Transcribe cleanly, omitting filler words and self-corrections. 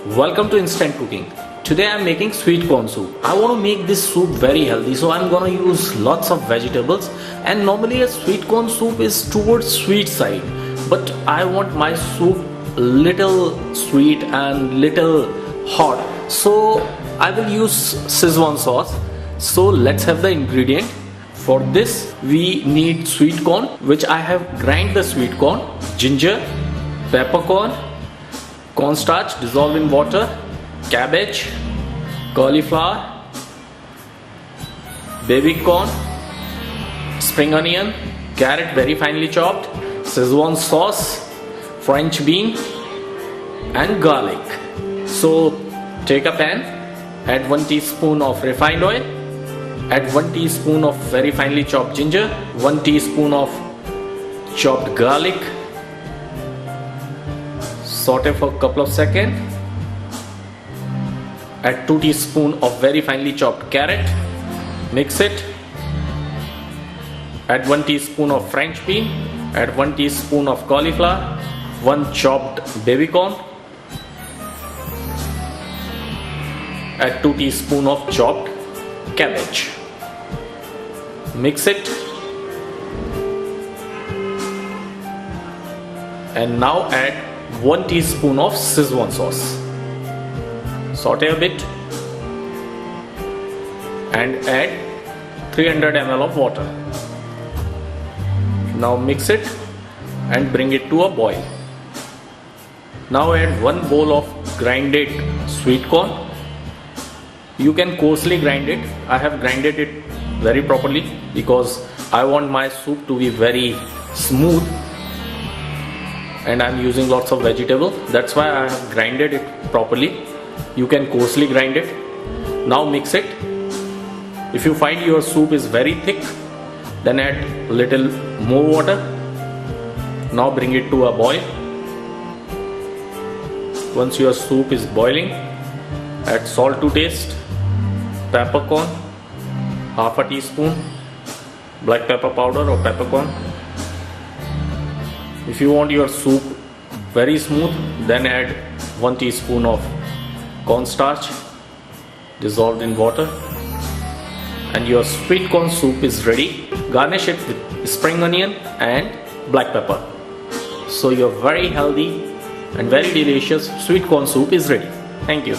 Welcome to Instant Cooking. Today I am making sweet corn soup. I want to make this soup very healthy, so I'm gonna use lots of vegetables. And normally a sweet corn soup is towards sweet side, but I want my soup little sweet and little hot. So I will use Szechuan sauce. So let's have the ingredient. For this we need sweet corn, which I have grind the sweet corn, ginger, peppercorn, cornstarch dissolved in water, cabbage, cauliflower, baby corn, spring onion, carrot very finely chopped, Szechuan sauce, French bean and garlic. So take a pan, add 1 teaspoon of refined oil, add 1 teaspoon of very finely chopped ginger, 1 teaspoon of chopped garlic. Saute for a couple of seconds. Add 2 teaspoons of very finely chopped carrot. Mix it. Add 1 teaspoon of French bean. Add 1 teaspoon of cauliflower. 1 chopped baby corn. Add 2 teaspoons of chopped cabbage. Mix it. And now add 1 teaspoon of Szechuan sauce. Saute a bit and add 300 ml of water. Now mix it and bring it to a boil. Now add 1 bowl of grinded sweet corn. You can coarsely grind it. I have grinded it very properly because I want my soup to be very smooth. And I'm using lots of vegetable, that's why I have grinded it properly. You can coarsely grind it. Now mix it. If you find your soup is very thick, then add little more water. Now bring it to a boil. Once your soup is boiling, add salt to taste, peppercorn, half a teaspoon, black pepper powder or peppercorn. If you want your soup very smooth, then add 1 teaspoon of cornstarch dissolved in water, and your sweet corn soup is ready. Garnish it with spring onion and black pepper. So your very healthy and very delicious sweet corn soup is ready. Thank you.